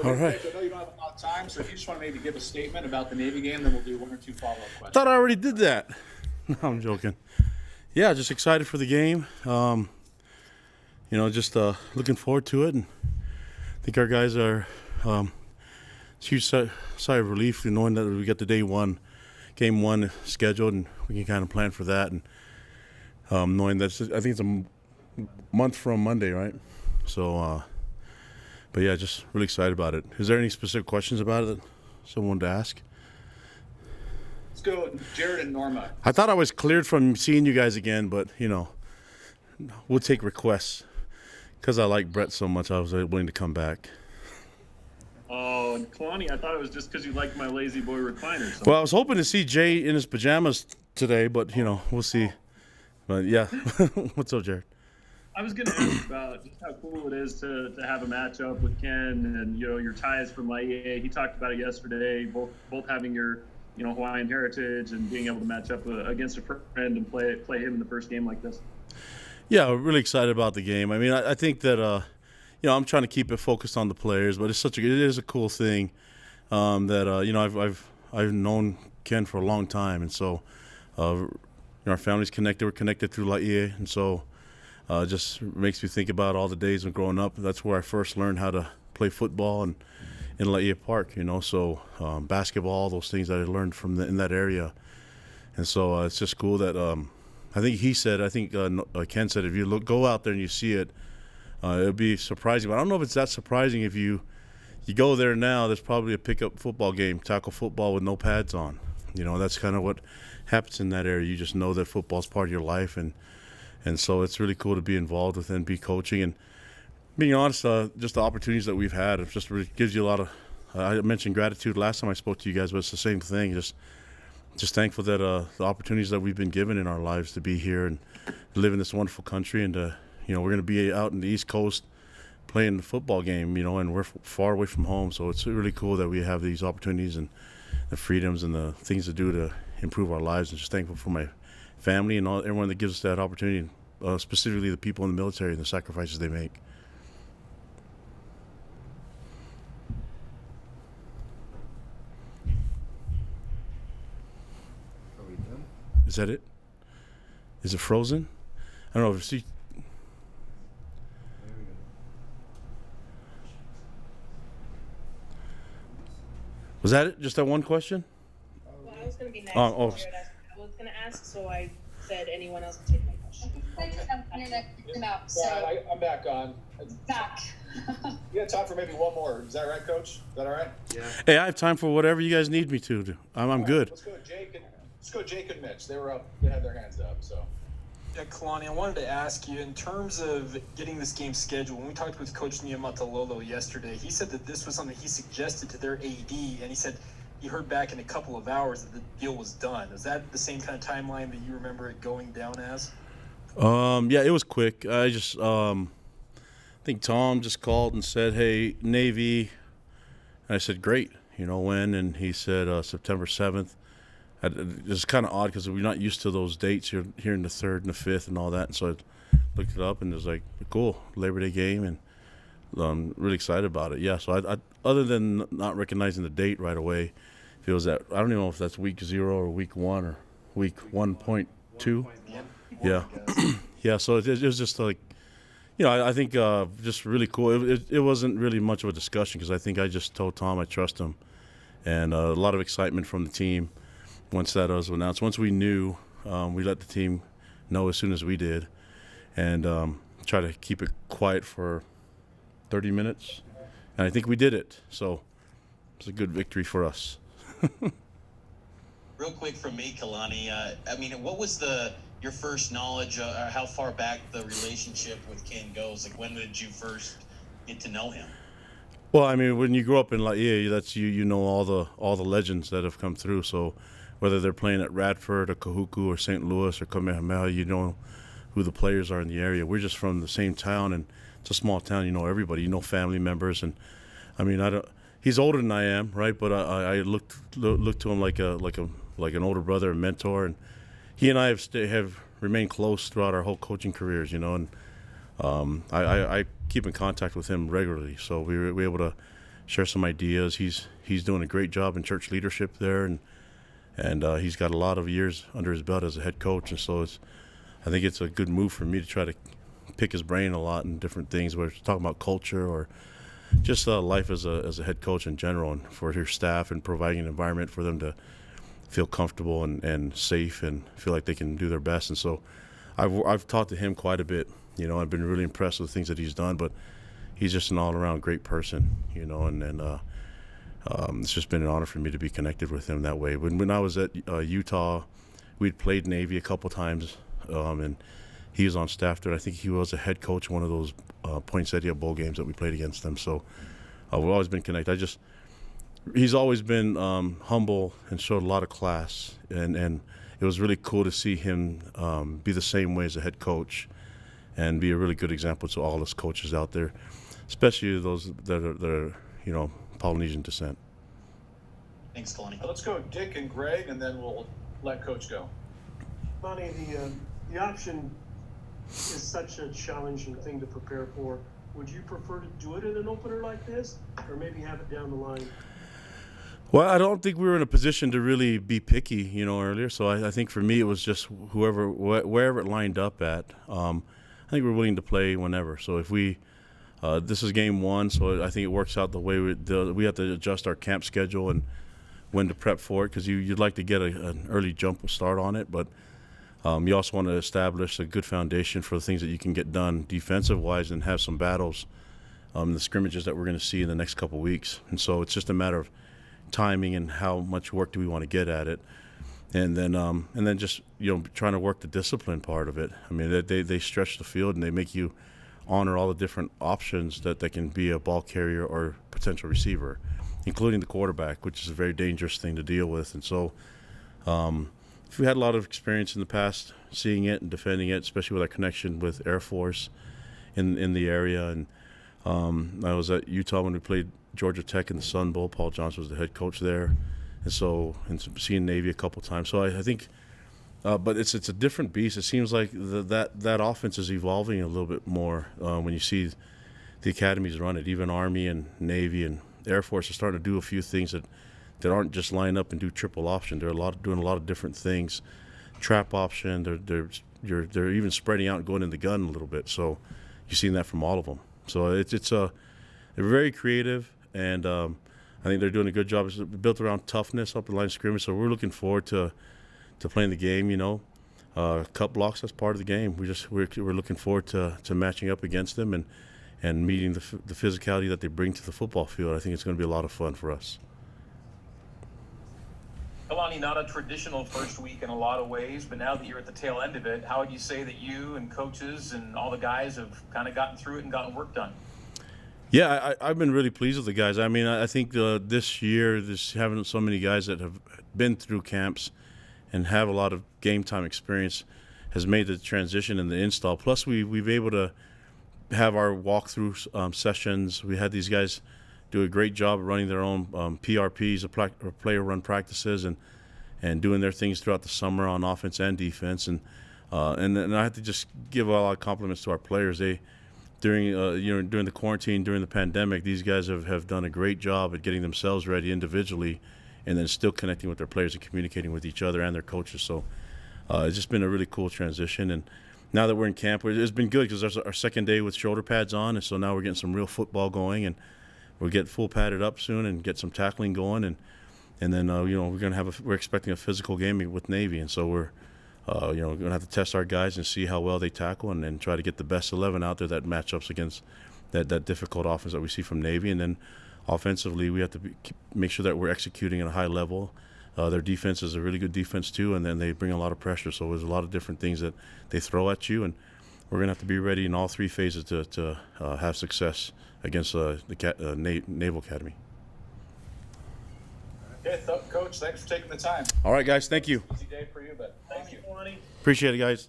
All right. I know you don't have a lot of time, so if you just want to maybe give a statement about the Navy game, then we'll do 1 or 2 follow-up questions. Thought I already did that. No, I'm joking. Yeah, just excited for the game. Just looking forward to it, and I think our guys are. It's a huge sigh of relief knowing that we got the game one scheduled, and we can kind of plan for that. And knowing that I think it's a month from Monday, right? So, but yeah, just really excited about it. Is there any specific questions about it that someone wanted to ask? Let's go, Jared and Norma. I thought I was cleared from seeing you guys again, but we'll take requests because I like Brett so much. I was willing to come back. Oh, and Kalani, I thought it was just because you liked my lazy boy recliner. Well, I was hoping to see Jay in his pajamas today, but we'll see. But yeah, what's up, Jared? I was going to ask about just how cool it is to have a matchup with Ken and your ties from Laie. He talked about it yesterday. Both having your Hawaiian heritage and being able to match up against a friend and play him in the first game like this. Yeah, we're really excited about the game. I mean, I think that I'm trying to keep it focused on the players, but it is a cool thing that I've known Ken for a long time, and so our family's connected. We're connected through Laie, and so just makes me think about all the days of growing up. That's where I first learned how to play football and in Laie Park. So basketball, all those things that I learned from in that area, and so it's just cool that I think Ken said if you go out there and you see it. It'll be surprising, but I don't know if it's that surprising if you go there now. There's probably a pickup football game, tackle football with no pads on. That's kind of what happens in that area. You just know that football's part of your life, and so it's really cool to be involved with and be coaching. And being honest, just the opportunities that we've had, it just really gives you a lot of. I mentioned gratitude last time I spoke to you guys, but it's the same thing. Just thankful that the opportunities that we've been given in our lives to be here and live in this wonderful country and to. We're going to be out in the East Coast playing the football game, and we're far away from home. So it's really cool that we have these opportunities and the freedoms and the things to do to improve our lives. And just thankful for my family and everyone that gives us that opportunity, specifically the people in the military and the sacrifices they make. Are we done? Is that it? Is it frozen? I don't know. Was that it? Just that one question? Well, I was going to be next. Oh. I was going to ask, so I said anyone else can take my question. I'm back on. Back. You got time for maybe one more. Is that right, Coach? Is that all right? Yeah. Hey, I have time for whatever you guys need me to do. I'm good. Let's go Jake and Mitch. They were up. They had their hands up, so. Yeah, Kalani, I wanted to ask you, in terms of getting this game scheduled, when we talked with Coach Niumatalolo yesterday, he said that this was something he suggested to their AD, and he said he heard back in a couple of hours that the deal was done. Is that the same kind of timeline that you remember it going down as? Yeah, it was quick. I just I think Tom just called and said, "Hey, Navy," and I said, "Great." When? And he said September 7th. It's kind of odd because we're not used to those dates here in the 3rd and the 5th and all that. And so I looked it up and it was like, cool, Labor Day game, and I'm really excited about it. Yeah, so I other than not recognizing the date right away, feels that I don't even know if that's week 0 or week 1 or week 1.2. Yeah, yeah. So it was just like, I think just really cool. It wasn't really much of a discussion because I think I just told Tom I trust him, and a lot of excitement from the team. Once that was announced, once we knew, we let the team know as soon as we did, and try to keep it quiet for 30 minutes. And I think we did it. So it's a good victory for us. Real quick from me, Kalani. What was your first knowledge, how far back the relationship with Ken goes? Like, when did you first get to know him? Well, when you grow up in Laie, that's you know all the legends that have come through. So whether they're playing at Radford or Kahuku or St. Louis or Kamehameha, you know who the players are in the area. We're just from the same town, and it's a small town. You know everybody. You know family members, and he's older than I am, right? But I look to him like an older brother, a mentor, and he and I have remained close throughout our whole coaching careers. And I keep in contact with him regularly, so we were able to share some ideas. He's doing a great job in church leadership there, and he's got a lot of years under his belt as a head coach, and so I think it's a good move for me to try to pick his brain a lot in different things, whether it's talking about culture or just life as a head coach in general, and for your staff, and providing an environment for them to feel comfortable and safe and feel like they can do their best. And so I've talked to him quite a bit. I've been really impressed with the things that he's done, but he's just an all-around great person, and it's just been an honor for me to be connected with him that way. When I was at Utah, we'd played Navy a couple times, and he was on staff there. I think he was a head coach one of those Poinsettia Bowl games that we played against them. So we've always been connected. He's always been humble and showed a lot of class, and it was really cool to see him be the same way as a head coach and be a really good example to all us coaches out there, especially those that are Polynesian descent. Thanks, Kalani. Let's go Dick and Greg, and then we'll let Coach go. Lonnie, the option is such a challenging thing to prepare for. Would you prefer to do it in an opener like this, or maybe have it down the line? Well, I don't think we were in a position to really be picky, earlier. So I think for me it was just wherever it lined up at. I think we're willing to play whenever. So if this is game one, so I think it works out the way we have to adjust our camp schedule and when to prep for it, because you'd like to get an early jump start on it, but you also want to establish a good foundation for the things that you can get done defensive-wise and have some battles, the scrimmages that we're going to see in the next couple of weeks. And so it's just a matter of timing and how much work do we want to get at it. And then just trying to work the discipline part of it. I mean, they stretch the field and they make you honor all the different options that can be a ball carrier or potential receiver, including the quarterback, which is a very dangerous thing to deal with. And so we had a lot of experience in the past seeing it and defending it, especially with our connection with Air Force in the area. And I was at Utah when we played Georgia Tech in the Sun Bowl. Paul Johnson was the head coach there. And seeing Navy a couple times. So I think but it's a different beast. It seems like that offense is evolving a little bit more when you see the academies run it. Even Army and Navy and Air Force are starting to do a few things that aren't just line up and do triple option. They're doing a lot of different things. Trap option. They're even spreading out and going in the gun a little bit. So you've seen that from all of them. So they're very creative, and I think they're doing a good job. It's built around toughness up the line of scrimmage. So we're looking forward to playing the game. Cut blocks, that's part of the game. We're looking forward to matching up against them and meeting the physicality that they bring to the football field. I think it's going to be a lot of fun for us. Kalani, not a traditional first week in a lot of ways, but now that you're at the tail end of it, how would you say that you and coaches and all the guys have kind of gotten through it and gotten work done? Yeah, I've been really pleased with the guys. I mean, I think this year, having so many guys that have been through camps and have a lot of game time experience has made the transition and the install. Plus, we've been able to have our walkthrough sessions. We had these guys do a great job of running their own PRPs, or player run practices, and doing their things throughout the summer on offense and defense. And I have to just give a lot of compliments to our players. During the quarantine, during the pandemic, these guys have done a great job at getting themselves ready individually, and then still connecting with their players and communicating with each other and their coaches. So it's just been a really cool transition. And now that we're in camp, it's been good because there's our second day with shoulder pads on, and so now we're getting some real football going, and we'll get full padded up soon and get some tackling going, and then we're expecting a physical game with Navy, and so we're going to have to test our guys and see how well they tackle, and try to get the best 11 out there that matchups against that difficult offense that we see from Navy. And then offensively, we have to make sure that we're executing at a high level. Their defense is a really good defense too, and then they bring a lot of pressure. So there's a lot of different things that they throw at you, and we're going to have to be ready in all three phases to have success against the Naval Academy. Okay, Coach, thanks for taking the time. All right, guys, thank you. Busy day for you, but thank you. Appreciate it, guys.